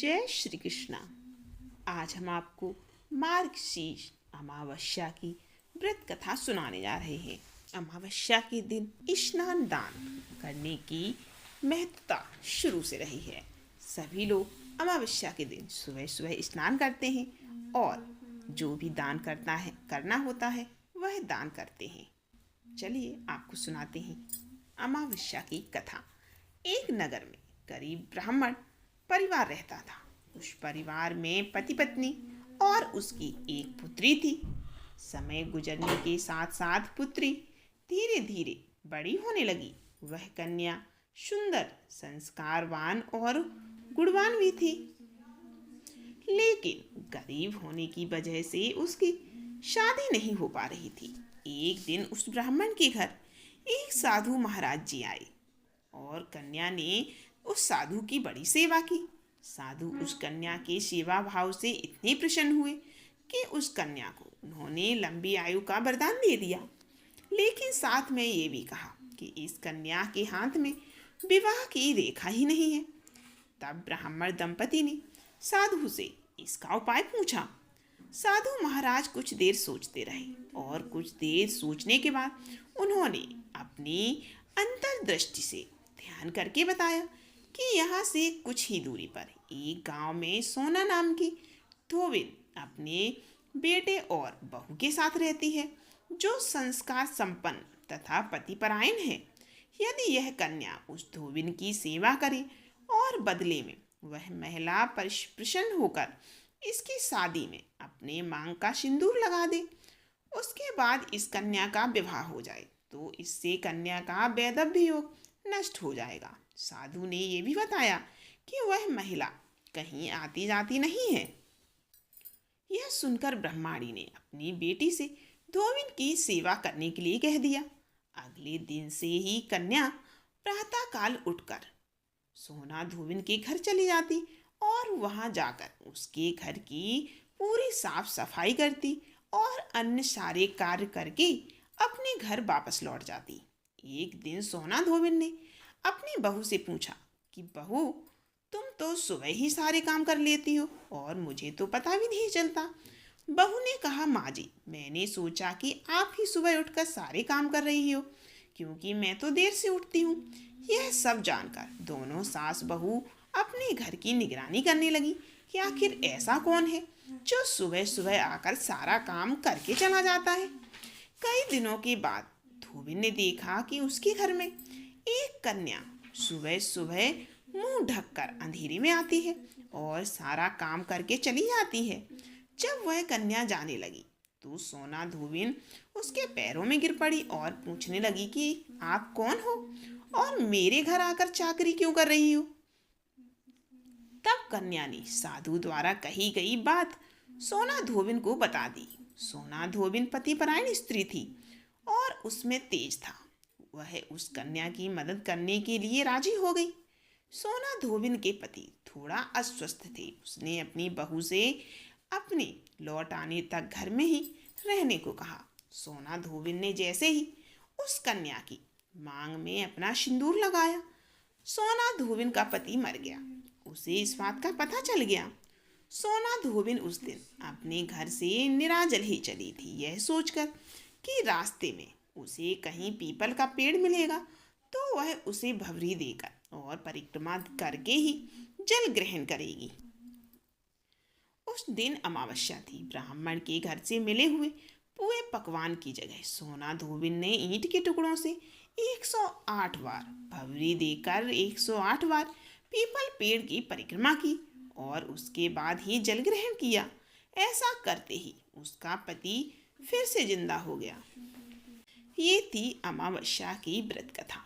जय श्री कृष्णा। आज हम आपको मार्गशीर्ष अमावस्या की व्रत कथा सुनाने जा रहे हैं। अमावस्या के दिन स्नान दान करने की महत्ता शुरू से रही है। सभी लोग अमावस्या के दिन सुबह सुबह स्नान करते हैं और जो भी दान करना होता है वह दान करते हैं। चलिए आपको सुनाते हैं अमावस्या की कथा। एक नगर में गरीब ब्राह्मण परिवार रहता था। उस परिवार में पति पत्नी और उसकी एक पुत्री थी। समय गुजरने के साथ साथ पुत्री धीरे धीरे बड़ी होने लगी। वह कन्या सुंदर, संस्कारवान और गुणवान भी थी, लेकिन गरीब होने की वजह से उसकी शादी नहीं हो पा रही थी। एक दिन उस ब्राह्मण के घर एक साधु महाराज जी आए और कन्या ने उस साधु की बड़ी सेवा की। साधु उस कन्या के सेवा भाव से इतने प्रसन्न हुए कि उस कन्या को उन्होंने लंबी आयु का वरदान दे दिया, लेकिन साथ में ये भी कहा कि इस कन्या के हाथ में विवाह की रेखा ही नहीं है। तब ब्राह्मण दंपति ने साधु से इसका उपाय पूछा। साधु महाराज कुछ देर सोचते रहे और कुछ देर सोचने के बाद उन्होंने अपनी अंतर्दृष्टि से ध्यान करके बताया कि यहाँ से कुछ ही दूरी पर एक गांव में सोना नाम की धोबिन अपने बेटे और बहू के साथ रहती है, जो संस्कार संपन्न तथा पतिपरायण है। यदि यह कन्या उस धोबिन की सेवा करे और बदले में वह महिला प्रसन्न होकर इसकी शादी में अपने मांग का सिंदूर लगा दे, उसके बाद इस कन्या का विवाह हो जाए तो इससे कन्या का वैधव्य योग नष्ट हो जाएगा। साधु ने यह भी बताया कि वह महिला कहीं आती जाती नहीं है। यह सुनकर ब्रह्माणी ने अपनी बेटी से धोबिन की सेवा करने के लिए कह दिया। अगले दिन से ही कन्या प्रातःकाल उठकर सोना धोबिन के घर चली जाती और वहां जाकर उसके घर की पूरी साफ सफाई करती और अन्य सारे कार्य करके अपने घर वापस लौट जाती। एक दिन सोना धोबिन ने अपनी बहू से पूछा कि बहू, तुम तो सुबह ही सारे काम कर लेती हो और मुझे तो पता भी नहीं चलता। बहू ने कहा, माँ जी, मैंने सोचा कि आप ही सुबह उठकर सारे काम कर रही हो, क्योंकि मैं तो देर से उठती हूँ। यह सब जानकर दोनों सास बहू अपने घर की निगरानी करने लगी कि आखिर ऐसा कौन है जो सुबह सुबह आकर सारा काम करके चला जाता है। कई दिनों के बाद धोबिन ने देखा कि उसके घर में एक कन्या सुबह सुबह मुंह ढककर अंधेरे में आती है और सारा काम करके चली जाती है। जब वह कन्या जाने लगी तो सोना धोबिन उसके पैरों में गिर पड़ी और पूछने लगी कि आप कौन हो और मेरे घर आकर चाकरी क्यों कर रही हो। तब कन्या ने साधु द्वारा कही गई बात सोना धोबिन को बता दी। सोना धोबिन पतिपरायण स्त्री थी और उसमें तेज था। वह उस कन्या की मदद करने के लिए राजी हो गई। सोना धोबिन के पति थोड़ा अस्वस्थ थे। उसने अपनी बहू से अपने लौट आने तक घर में ही रहने को कहा। सोना धोबिन ने जैसे ही उस कन्या की मांग में अपना सिंदूर लगाया, सोना धोबिन का पति मर गया। उसे इस बात का पता चल गया। सोना धोबिन उस दिन अपने घर से निराजल ही चली थी, यह सोचकर कि रास्ते में उसे कहीं पीपल का पेड़ मिलेगा तो वह उसे भवरी देकर और परिक्रमा करके ही जल ग्रहण करेगी। उस दिन अमावस्या थी। ब्राह्मण के घर से मिले हुए पूरे पकवान की जगह सोना धोबिन ने ईंट के टुकड़ों से 108 बार भवरी देकर 108 बार पीपल पेड़ की परिक्रमा की और उसके बाद ही जल ग्रहण किया। ऐसा करते ही उसका पति फिर से जिंदा हो गया। ये थी अमावस्या की व्रत कथा।